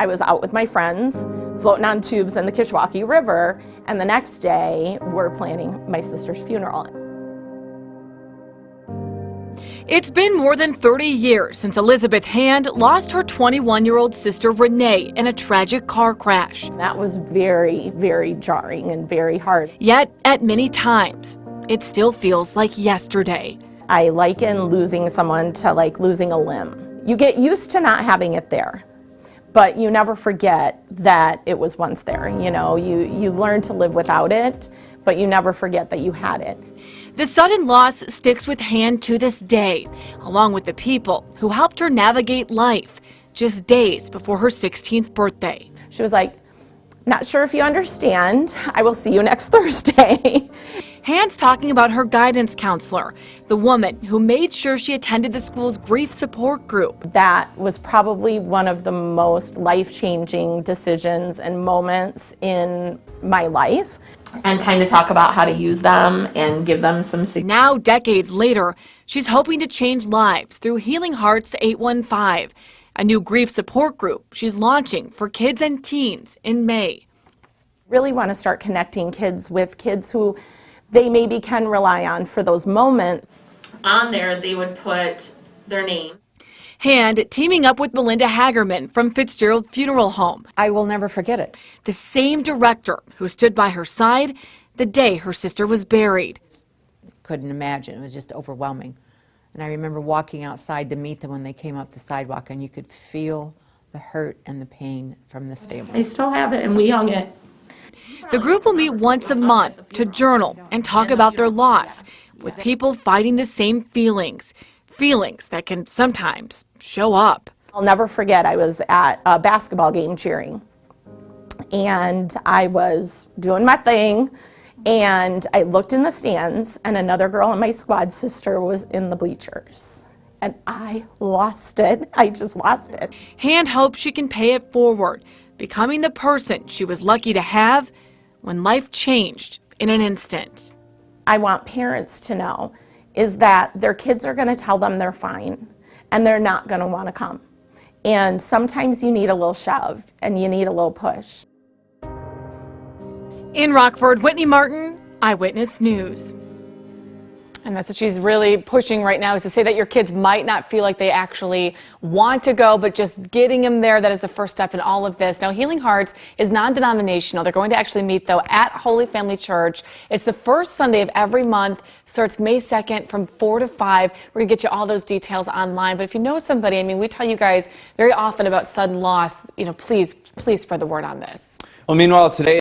I was out with my friends, floating on tubes in the Kishwaukee River, and the next day, we're planning my sister's funeral. It's been more than 30 years since Elizabeth Hand lost her 21-year-old sister Renee in a tragic car crash. That was very, very jarring and very hard. Yet, at many times, it still feels like yesterday. I liken losing someone to like losing a limb. You get used to not having it there, but you never forget that it was once there. You know, you learn to live without it, but you never forget that you had it. The sudden loss sticks with Hand to this day, along with the people who helped her navigate life just days before her 16th birthday. She was like, "Not sure if you understand. I will see you next Thursday." Hand's talking about her guidance counselor, the woman who made sure she attended the school's grief support group. That was probably one of the most life-changing decisions and moments in my life. And kind of talk about how to use them and give them some. Now, decades later, she's hoping to change lives through Healing Hearts 815, a new grief support group she's launching for kids and teens in May. Really want to start connecting kids with kids who they maybe can rely on for those moments. On there, they would put their name. Hand teaming up with Melinda Hagerman from Fitzgerald Funeral Home. I will never forget it. The same director who stood by her side the day her sister was buried. Couldn't imagine. It was just overwhelming. And I remember walking outside to meet them when they came up the sidewalk, and you could feel the hurt and the pain from this family. I still have it, and we hung it. The group will meet once a month to journal and talk about their loss with people fighting the same feelings that can sometimes show up. I'll never forget, I was at a basketball game cheering, and I was doing my thing, and I looked in the stands, and another girl and my squad sister was in the bleachers. And I lost it. I just lost it. Hand hopes she can pay it forward, becoming the person she was lucky to have when life changed in an instant. I want parents to know is that their kids are going to tell them they're fine, and they're not going to want to come. And sometimes you need a little shove, and you need a little push. In Rockford, Whitney Martin, Eyewitness News. And that's what she's really pushing right now, is to say that your kids might not feel like they actually want to go, but just getting them there, that is the first step in all of this. Now, Healing Hearts is non-denominational. They're going to actually meet, though, at Holy Family Church. It's the first Sunday of every month. Starts May 2nd from 4 to 5. We're going to get you all those details online. But if you know somebody, I mean, we tell you guys very often about sudden loss, you know, please spread the word on this. Well, meanwhile, today,